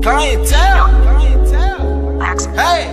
Clientele. Hey,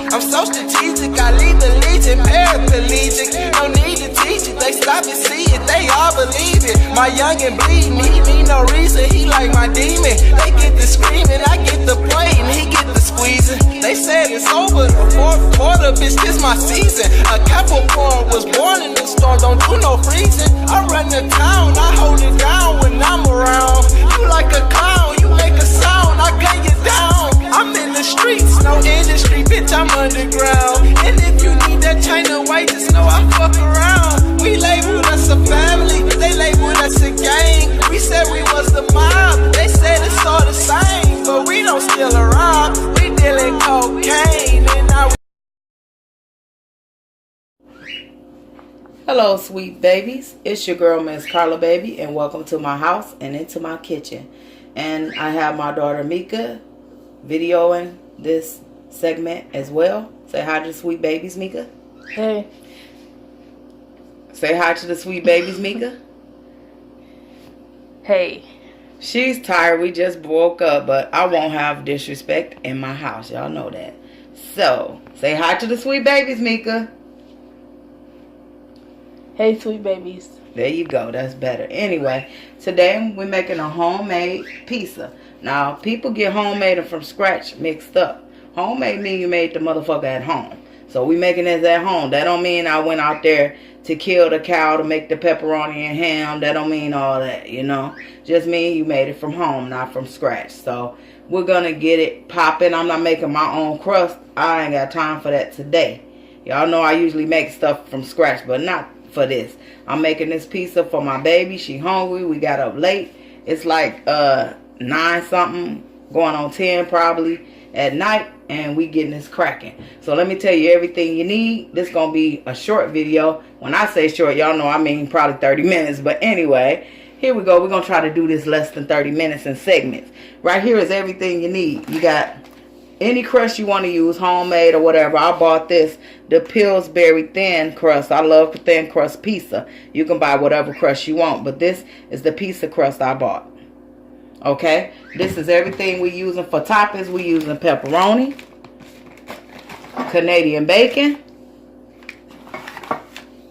I'm so strategic, I lead the legion, paraplegic. No need to teach it, they stop and see it, they all believe it. My youngin' bleed, need me no reason, he like my demon. They get the screaming, I get the playing, he get the squeezing. They said it's over, the fourth quarter, bitch, this my season. A Capricorn was born in the storm, don't do no freezing. I run the town, I hold it down when I'm around. You like a clown, you make a sound, I gun you down. I'm in the streets, no industry, bitch, I'm underground. And if you need that China white, just know I fuck around. We labeled us a family, they labeled us a gang. We said we was the mob, they said it's all the same. But we don't steal a rob, we dealing cocaine. And now Hello, sweet babies. It's your girl, Ms.Carlababys, and welcome to my house and into my kitchen. And I have my daughter, Mika, videoing this segment as well. Say hi to the sweet babies, Mika. Hey. Say hi to the sweet babies, Mika. Hey. She's tired. We just woke up, but I won't have disrespect in my house. Y'all know that. So, say hi to the sweet babies, Mika. Hey, sweet babies. There you go. That's better. Anyway, today we're making a homemade pizza. Now, people get homemade and from scratch mixed up. Homemade mean you made the motherfucker at home. So we making this at home. That don't mean I went out there to kill the cow to make the pepperoni and ham. That don't mean all that, you know. Just mean you made it from home, not from scratch. So we're going to get it popping. I'm not making my own crust. I ain't got time for that today. Y'all know I usually make stuff from scratch, but not for this. I'm making this pizza for my baby. She hungry. We got up late. It's like 9 something, going on 10 probably at night, and we getting this cracking. So let me tell you everything you need. This gonna be a short video. When I say short, y'all know I mean probably 30 minutes. But anyway, here we go. We're gonna try to do this less than 30 minutes in segments. Right here is everything you need. You got any crust you want to use, homemade or whatever. I bought this, the Pillsbury thin crust. I love the thin crust pizza. You can buy whatever crust you want, but this is the pizza crust I bought. Okay, this is everything we're using for toppings. We're using pepperoni, Canadian bacon,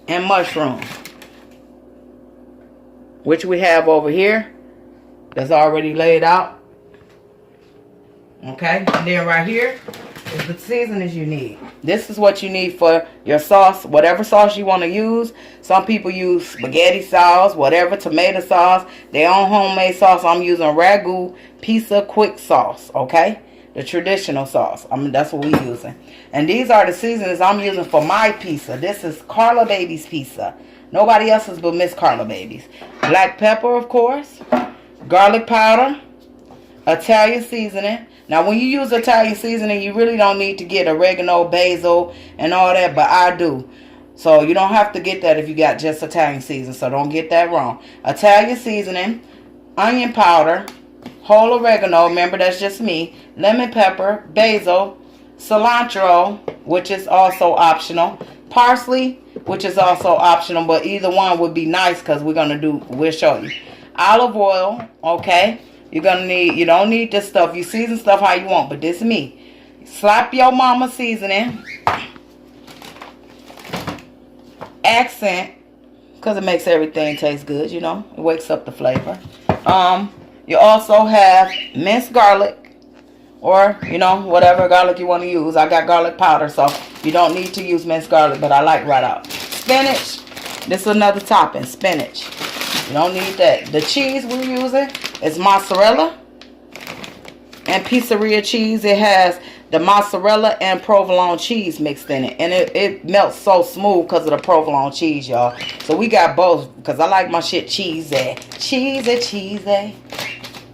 and mushrooms, which we have over here. That's already laid out. Okay, and then right here is the seasonings you need. This is what you need for your sauce, whatever sauce you want to use. Some people use spaghetti sauce, whatever, tomato sauce, their own homemade sauce. I'm using Ragu Pizza Quick Sauce, okay? The traditional sauce. That's what we're using. And these are the seasonings I'm using for my pizza. This is Carlababys pizza. Nobody else's but Ms.Carlababys. Black pepper, of course. Garlic powder. Italian seasoning. Now, when you use Italian seasoning, you really don't need to get oregano, basil, and all that, but I do. So, you don't have to get that if you got just Italian seasoning, so don't get that wrong. Italian seasoning, onion powder, whole oregano, remember that's just me, lemon pepper, basil, cilantro, which is also optional, parsley, which is also optional, but either one would be nice because we'll show you. Olive oil, okay? You're gonna need, you don't need this stuff. You season stuff how you want, but this is me. Slap your mama seasoning. Accent, because it makes everything taste good, you know. It wakes up the flavor. You also have minced garlic, or, you know, whatever garlic you want to use. I got garlic powder, so you don't need to use minced garlic, but I like right out. Spinach. This is another topping, spinach. You don't need that. The cheese we're using is mozzarella and pizzeria cheese. It has the mozzarella and provolone cheese mixed in it. And it melts so smooth because of the provolone cheese, y'all. So we got both because I like my shit cheesy. Cheesy.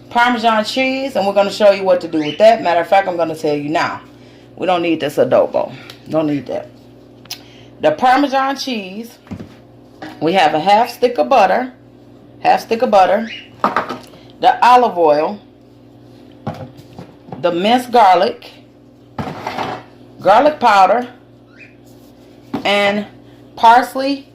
Parmesan cheese. And we're going to show you what to do with that. Matter of fact, I'm going to tell you now. We don't need this adobo. Don't need that. The Parmesan cheese. We have a half stick of butter. The olive oil, the minced garlic, garlic powder, and parsley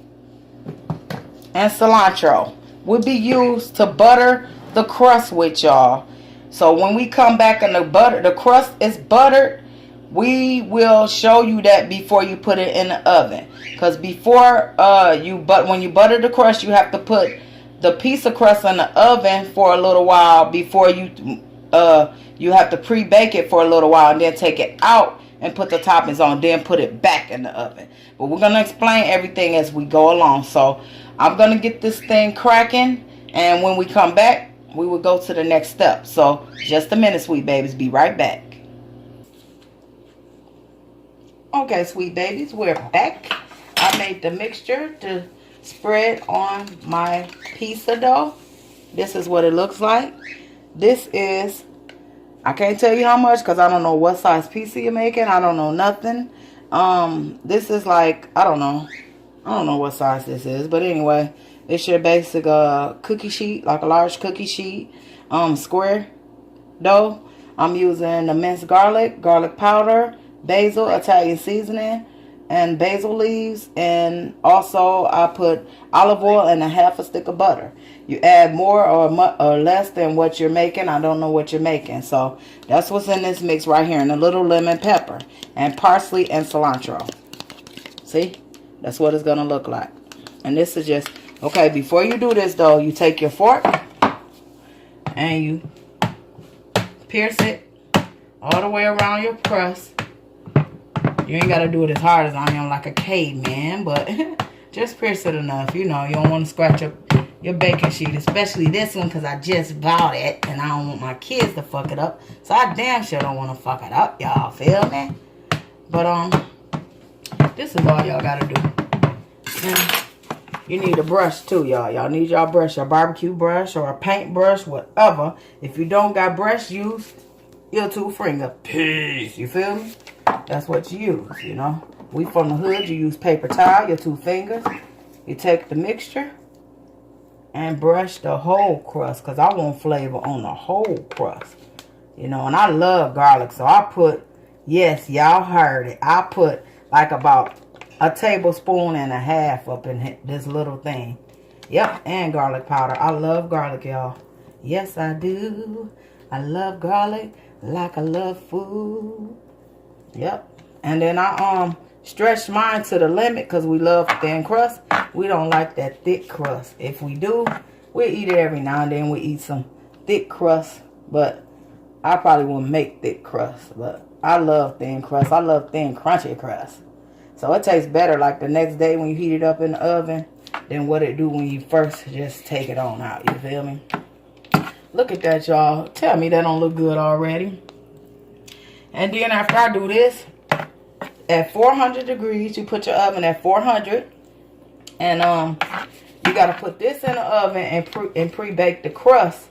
and cilantro will be used to butter the crust with, y'all. So when we come back and the crust is buttered, we will show you that before you put it in the oven. Because before when you butter the crust, you have to put the piece of crust in the oven for a little while before you have to pre-bake it for a little while and then take it out and put the toppings on, then put it back in the oven. But we're going to explain everything as we go along. So I'm going to get this thing cracking, and when we come back, we will go to the next step. So just a minute, sweet babies. Be right back. Okay, sweet babies, we're back. I made the mixture to spread on my pizza dough. This is what it looks like. This is, I can't tell you how much because I don't know what size pizza you're making. I don't know nothing. This is like, I don't know what size this is. But anyway, it's your basic cookie sheet, like a large cookie sheet, square dough. I'm using the minced garlic powder, basil, Italian seasoning, and basil leaves, and also I put olive oil and a half a stick of butter. You add more or less than what you're making. I don't know what you're making. So that's what's in this mix right here, and a little lemon pepper and parsley and cilantro. See, that's what it's gonna look like. And this is just okay. Before you do this though, you take your fork and you pierce it all the way around your crust. You ain't got to do it as hard as I am like a caveman, but just pierce it enough. You know, you don't want to scratch up your baking sheet, especially this one because I just bought it and I don't want my kids to fuck it up. So I damn sure don't want to fuck it up, y'all. Feel me? But this is all y'all got to do. And you need a brush too, y'all. Y'all need y'all brush, a barbecue brush or a paint brush, whatever. If you don't got brush, use your two finger. Peace. You feel me? That's what you use, you know. We from the hood, you use paper towel, your two fingers. You take the mixture and brush the whole crust because I want flavor on the whole crust. You know, and I love garlic, so I put, yes, y'all heard it. I put like about a tablespoon and a half up in this little thing. Yep, and garlic powder. I love garlic, y'all. Yes, I do. I love garlic like I love food. Yep. And then I stretched mine to the limit because we love thin crust. We don't like that thick crust. If we do, we eat it every now and then. We eat some thick crust, but I probably wouldn't make thick crust. But I love thin crust. I love thin crunchy crust. So it tastes better like the next day when you heat it up in the oven than what it do when you first just take it on out. You feel me? Look at that, y'all. Tell me that don't look good already. And then after I do this, at 400 degrees, you put your oven at 400. And you got to put this in the oven and pre-bake the crust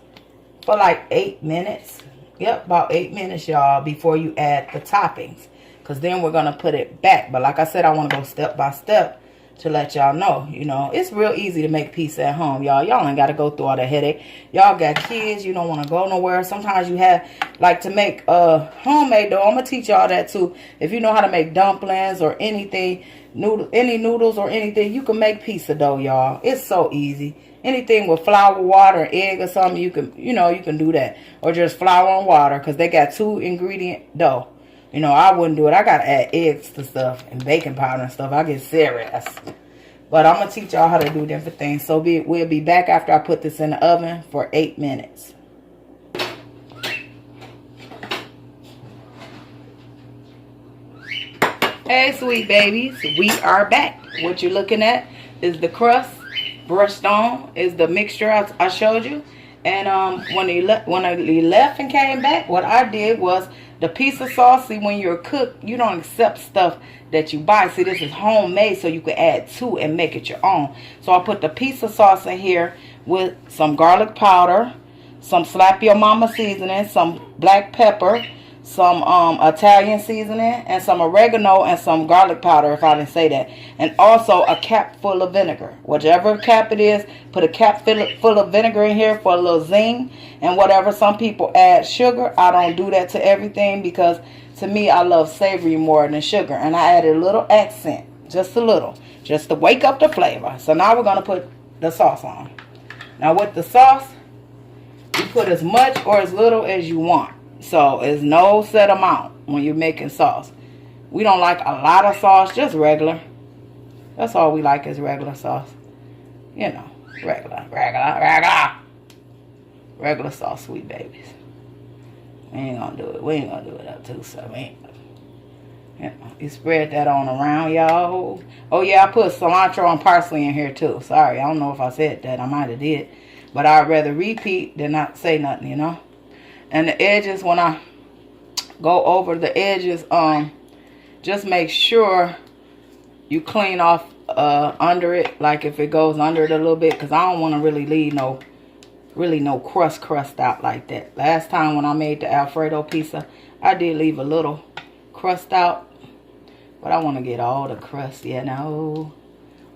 for like 8 minutes. Yep, about 8 minutes, y'all, before you add the toppings. Because then we're going to put it back. But like I said, I want to go step by step to let y'all know. You know, it's real easy to make pizza at home, y'all. Y'all ain't got to go through all the headache. Y'all got kids. You don't want to go nowhere. Sometimes you have, like, to make homemade dough. I'm going to teach y'all that, too. If you know how to make dumplings or anything, any noodles or anything, you can make pizza dough, y'all. It's so easy. Anything with flour, water, egg or something, you can do that. Or just flour and water because they got 2-ingredient dough. You know, I wouldn't do it. I got to add eggs to stuff and baking powder and stuff. I get serious. But I'm going to teach y'all how to do different things. So we'll be back after I put this in the oven for 8 minutes. Hey, sweet babies. We are back. What you're looking at is the crust brushed on. Is the mixture I showed you. And when they left and came back, what I did was the pizza sauce. See, when you're a cook, you don't accept stuff that you buy. See, this is homemade, so you can add to and make it your own. So I put the pizza sauce in here with some garlic powder, some Slap Your Mama seasoning, some black pepper, some Italian seasoning, and some oregano and some garlic powder, if I didn't say that. And also a cap full of vinegar. Whichever cap it is, put a cap full of vinegar in here for a little zing and whatever. Some people add sugar. I don't do that to everything because to me, I love savory more than sugar. And I added a little accent, just a little, just to wake up the flavor. So now we're going to put the sauce on. Now with the sauce, you're put as much or as little as you want. So it's no set amount when you're making sauce. We don't like a lot of sauce, just regular. That's all we like is regular sauce. You know, regular sauce, sweet babies. We ain't gonna do it. We ain't gonna do it up too, so we ain't. You know, you spread that on around, y'all. Oh yeah, I put cilantro and parsley in here too. Sorry, I don't know if I said that. I might have did. But I'd rather repeat than not say nothing, you know. And the edges, when I go over the edges, just make sure you clean off under it. Like if it goes under it a little bit. Because I don't want to really leave no crust out like that. Last time when I made the Alfredo pizza, I did leave a little crust out. But I want to get all the crust, you know.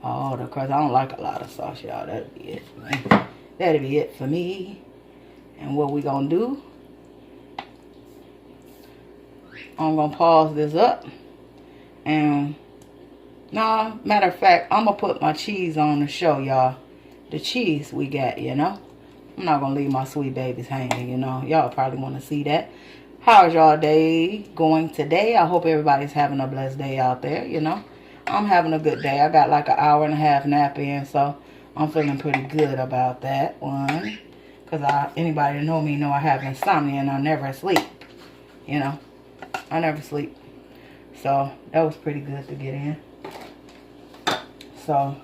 All the crust. I don't like a lot of sauce, y'all. That'd be it for me. That'd be it for me. And what we gonna do, I'm gonna pause this up. And, no, matter of fact, I'm gonna put my cheese on to show y'all the cheese we got, you know. I'm not gonna leave my sweet babies hanging, you know. Y'all probably want to see that. How's y'all day going today? I hope everybody's having a blessed day out there, you know. I'm having a good day. I got like an hour and a half nap in, so I'm feeling pretty good about that one. Because anybody that know me know I have insomnia and I never sleep, you know. I never sleep. So that was pretty good to get in. So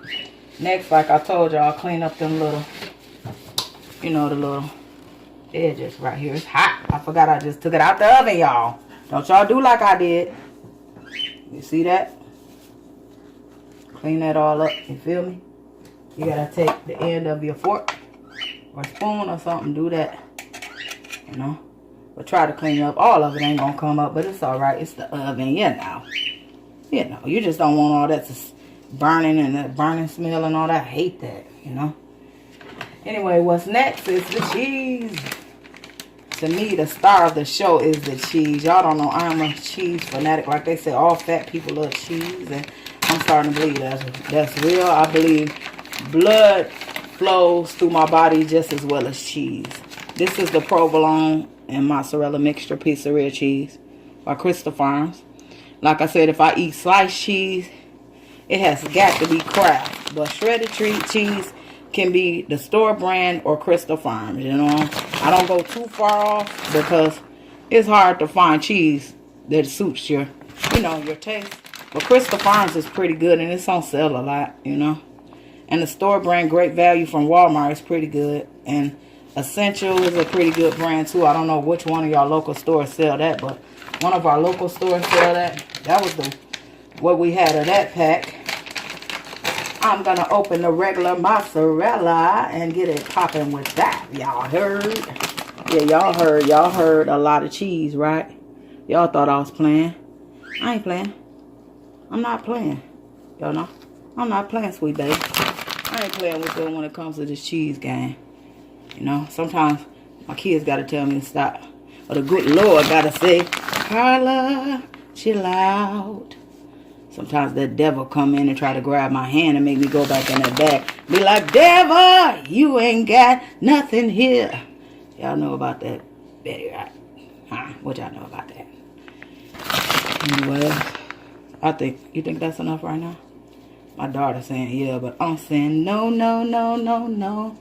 next, like I told y'all, clean up them little, you know, the little edges right here. It's hot. I forgot I just took it out the oven, y'all. Don't y'all do like I did. You see that? Clean that all up. You feel me? You gotta take the end of your fork or spoon or something. Do that. You know? But try to clean up. All of it ain't gonna come up, but it's alright. It's the oven, you know. You know, you just don't want all that to burning and that burning smell and all that. I hate that, you know. Anyway, what's next is the cheese. To me, the star of the show is the cheese. Y'all don't know I'm a cheese fanatic. Like they say, all fat people love cheese. And I'm starting to believe that's real. I believe blood flows through my body just as well as cheese. This is the provolone and mozzarella mixture pizzeria cheese by Crystal Farms. Like I said, if I eat sliced cheese, it has got to be Kraft. But shredded cheese can be the store brand or Crystal Farms, you know. I don't go too far off because it's hard to find cheese that suits your, you know, your taste. But Crystal Farms is pretty good and it's on sale a lot, you know. And the store brand Great Value from Walmart is pretty good. And Essential is a pretty good brand too. I don't know which one of y'all local stores sell that, but one of our local stores sell that. That was what we had of that pack. I'm going to open the regular mozzarella and get it popping with that. Y'all heard? Yeah, y'all heard. Y'all heard a lot of cheese, right? Y'all thought I was playing. I ain't playing. I'm not playing. Y'all know? I'm not playing, sweet baby. I ain't playing with them when it comes to this cheese game. You know, sometimes my kids got to tell me to stop. Or the good Lord got to say, Carla, chill out. Sometimes that devil come in and try to grab my hand and make me go back in that bag. Be like, devil, you ain't got nothing here. Y'all know about that, Betty, right? Huh? What y'all know about that? Anyway, you think that's enough right now? My daughter's saying yeah, but I'm saying no, no, no, no, no.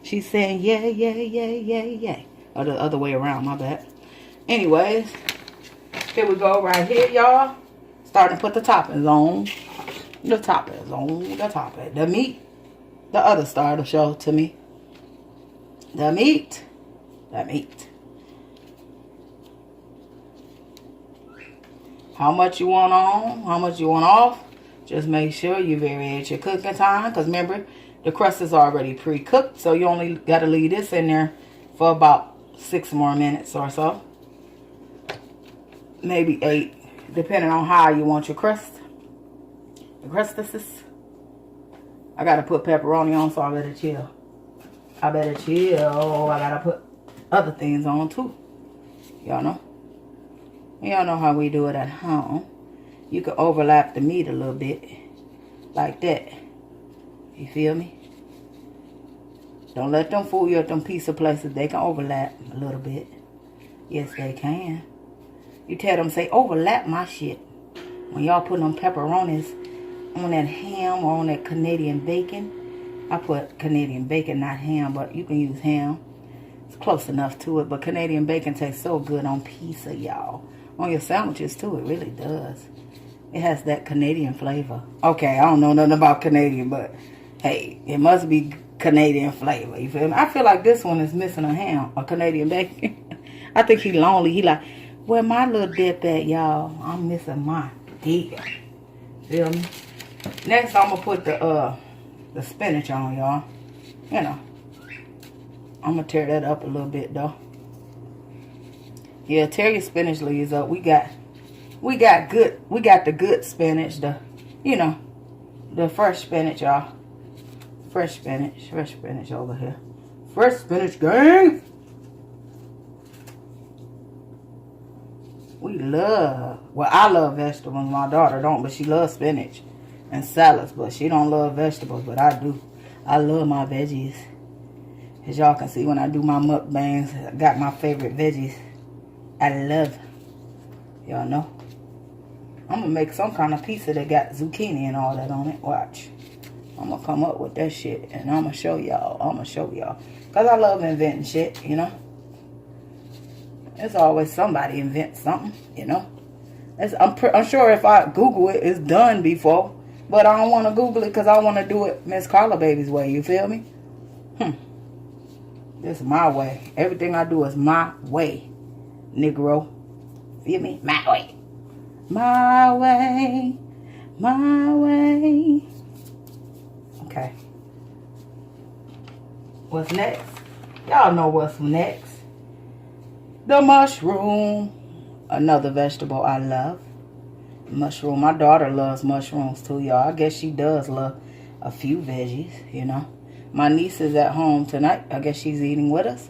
She's saying yeah, yeah, yeah, yeah, yeah. Or the other way around, my bad. Anyways, here we go right here, y'all. Starting to put the toppings on. The toppings on. The toppings. The meat. The other star of the show to me. The meat. The meat. How much you want on? How much you want off? Just make sure you vary at your cooking time. Because remember, the crust is already pre-cooked. So you only got to leave this in there for about 6 more minutes or so. Maybe 8. Depending on how you want your crust. The crustaces. I got to put pepperoni on, so I better chill. I better chill. I got to put other things on too. Y'all know. Y'all know how we do it at home. You can overlap the meat a little bit. Like that. You feel me? Don't let them fool you at them pizza places. They can overlap a little bit. Yes, they can. You tell them, say, overlap my shit. When y'all put them pepperonis on that ham or on that Canadian bacon. I put Canadian bacon, not ham, but you can use ham. It's close enough to it, but Canadian bacon tastes so good on pizza, y'all. On your sandwiches, too, it really does. It has that Canadian flavor. Okay, I don't know nothing about Canadian, but hey, it must be Canadian flavor. You feel me? I feel like this one is missing a ham, a Canadian bacon. I think he lonely. He like, where my little dip at, y'all? I'm missing my dip. Feel me? Next, I'm gonna put the spinach on, y'all. You know, I'm gonna tear that up a little bit though. Yeah, tear your spinach leaves up. We got the good spinach, the fresh spinach, y'all. Fresh spinach over here. Fresh spinach, gang. I love vegetables. My daughter don't, but she loves spinach and salads, but she don't love vegetables, but I do. I love my veggies. As y'all can see when I do my mukbangs, I got my favorite veggies. I love. Y'all know. I'm gonna make some kind of pizza that got zucchini and all that on it. Watch. I'm gonna come up with that shit and I'm gonna show y'all. Cause I love inventing shit, you know. There's always somebody invent something, you know. I'm sure if I Google it, it's done before. But I don't want to Google it because I want to do it Ms.Carlababys way. You feel me? This is my way. Everything I do is my way, Negro. Feel me? My way. My way. My way. Okay. What's next? Y'all know what's next. The mushroom. Another vegetable I love. Mushroom. My daughter loves mushrooms too, y'all. I guess she does love a few veggies, you know. My niece is at home tonight. I guess she's eating with us.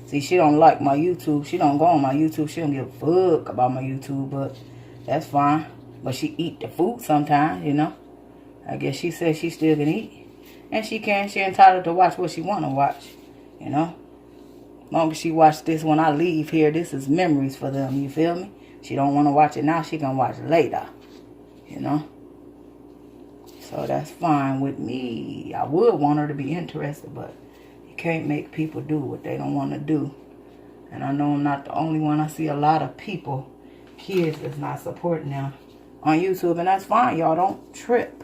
See, she don't like my YouTube. She don't go on my YouTube. She don't give a fuck about my YouTube, but that's fine. But she eat the food sometimes, you know. I guess she says she still can eat. And she can. She entitled to watch what she want to watch, you know. As long as she watch this when I leave here, this is memories for them, you feel me? She don't want to watch it now, she can watch it later, you know. So that's fine with me. I would want her to be interested, but you can't make people do what they don't want to do. And I know I'm not the only one. I see a lot of people, kids that's not supporting them on YouTube, and that's fine, y'all. Don't trip.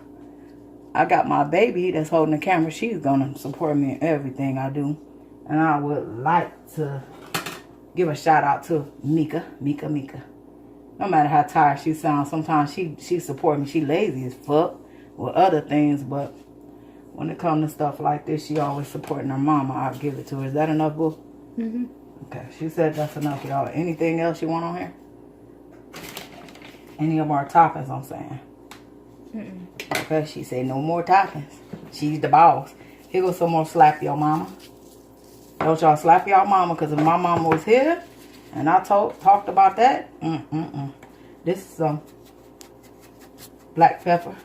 I got my baby that's holding the camera. She's going to support me in everything I do. And I would like to give a shout out to Mika. No matter how tired she sounds, sometimes she supports me. She lazy as fuck with other things, but when it comes to stuff like this, she always supporting her mama. I'll give it to her. Is that enough, boo? Mm-hmm. Okay, she said that's enough, y'all. Anything else you want on here? Any of our toppings, I'm saying. Mm-mm. Okay, she said no more toppings. She's the boss. Here goes some more slap your mama. Don't y'all slap y'all mama, because if my mama was here and I talked about that, this is some black pepper.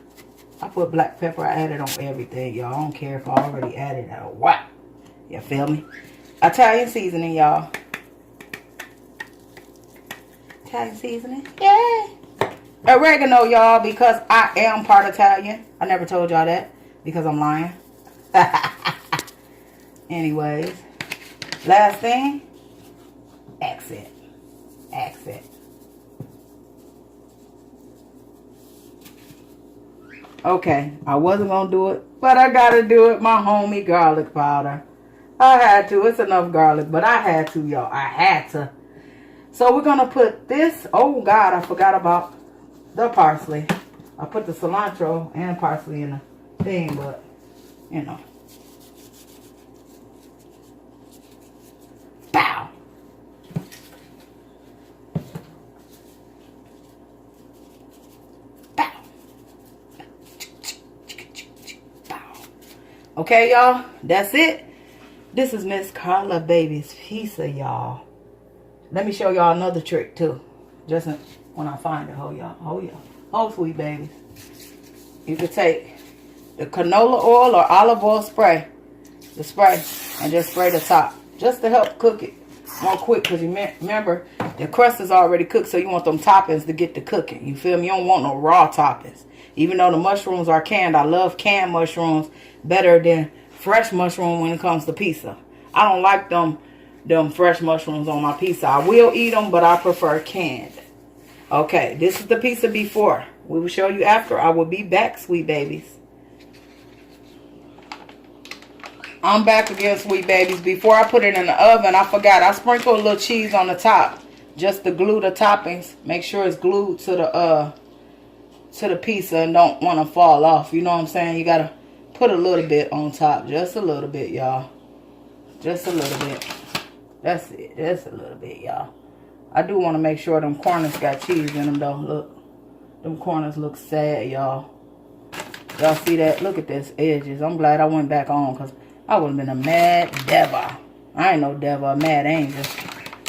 I put black pepper. I added on everything, y'all. I don't care if I already added it or what. You feel me? Italian seasoning, y'all. Italian seasoning. Yeah. Oregano, y'all, because I am part Italian. I never told y'all that because I'm lying. Anyways. Last thing. Accent. Okay, I wasn't going to do it, but I got to do it. My homie garlic powder. I had to. It's enough garlic, but I had to, y'all. I had to. So we're going to put this. Oh, God, I forgot about the parsley. I put the cilantro and parsley in the thing, but, you know. Bow. Okay, y'all, that's it. This is Ms.Carlababys pizza, y'all. Let me show y'all another trick too. Just when I find it. Oh yeah. Oh, sweet babies. You could take the canola oil or olive oil spray. the spray, and just spray the top. Just to help cook it more quick, because you remember, the crust is already cooked, so you want them toppings to get to cooking. You feel me? You don't want no raw toppings. Even though the mushrooms are canned, I love canned mushrooms better than fresh mushroom when it comes to pizza. I don't like them fresh mushrooms on my pizza. I will eat them, but I prefer canned. Okay, this is the pizza before. We will show you after. I will be back, sweet babies. I'm back again, sweet babies. Before I put it in the oven, I forgot. I sprinkled a little cheese on the top just to glue the toppings. Make sure it's glued to the pizza and don't want to fall off. You know what I'm saying? You got to put a little bit on top. Just a little bit, y'all. Just a little bit. That's it. Just a little bit, y'all. I do want to make sure them corners got cheese in them, though. Look. Them corners look sad, y'all. Y'all see that? Look at this edges. I'm glad I went back on, because I would have been a mad devil. I ain't no devil, a mad angel.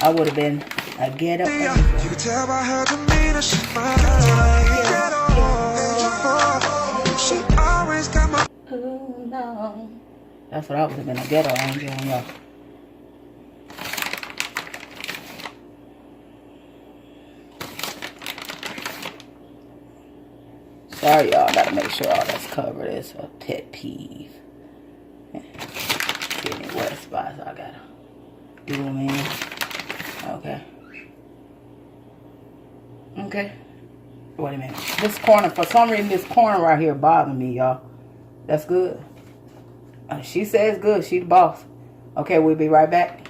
I would have been a ghetto angel. You can tell by her demeanor, she's mine. She always got my... Oh, no. That's what I would have been, a ghetto angel on y'all. Sorry, y'all. Gotta make sure all that's covered. It's a pet peeve. Getting wet spots, I gotta do them in. Okay. Okay. Wait a minute. This corner, for some reason, this corner right here bothering me, y'all. That's good. She says good. She the boss. Okay, we'll be right back.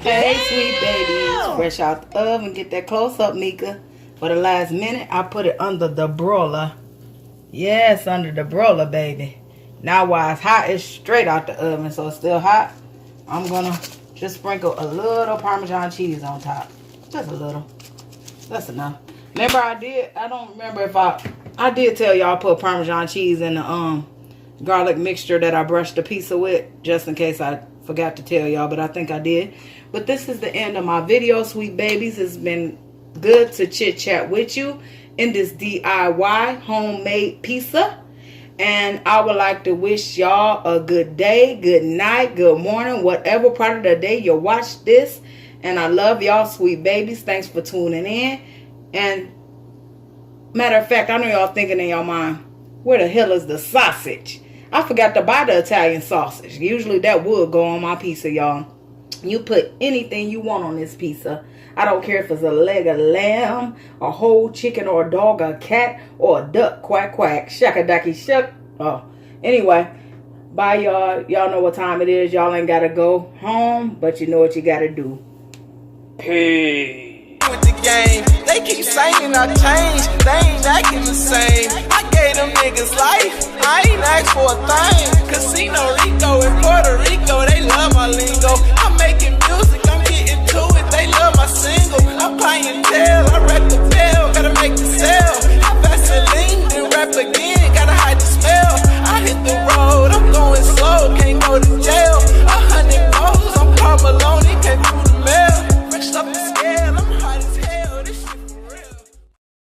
Hey, sweet babies. Fresh out the oven. Get that close up, Mika. For the last minute, I put it under the broiler. Yes, under the broiler, baby. Now while it's hot, it's straight out the oven, so it's still hot. I'm gonna just sprinkle a little Parmesan cheese on top. Just a little. That's enough. Remember I don't remember if I did tell y'all put Parmesan cheese in the garlic mixture that I brushed the pizza with, just in case I forgot to tell y'all, but I think I did. But this is the end of my video, sweet babies. It's been good to chit chat with you in this DIY homemade pizza. And I would like to wish y'all a good day, good night, good morning, whatever part of the day you watch this. And I love y'all, sweet babies. Thanks for tuning in. And matter of fact, I know y'all thinking in your mind, where the hell is the sausage? I forgot to buy the Italian sausage. Usually that would go on my pizza, y'all. You put anything you want on this pizza. I don't care if it's a leg of lamb, a whole chicken, or a dog, or a cat, or a duck. Quack, quack. Shakadaki, shuck. Oh. Anyway, bye, y'all. Y'all know what time it is. Y'all ain't got to go home, but you know what you got to do. Peace. With the game, they keep saying I changed. They ain't acting the same. I gave them niggas life. I ain't asked for a thing. Casino Rico in Puerto Rico, they love my lingo. I made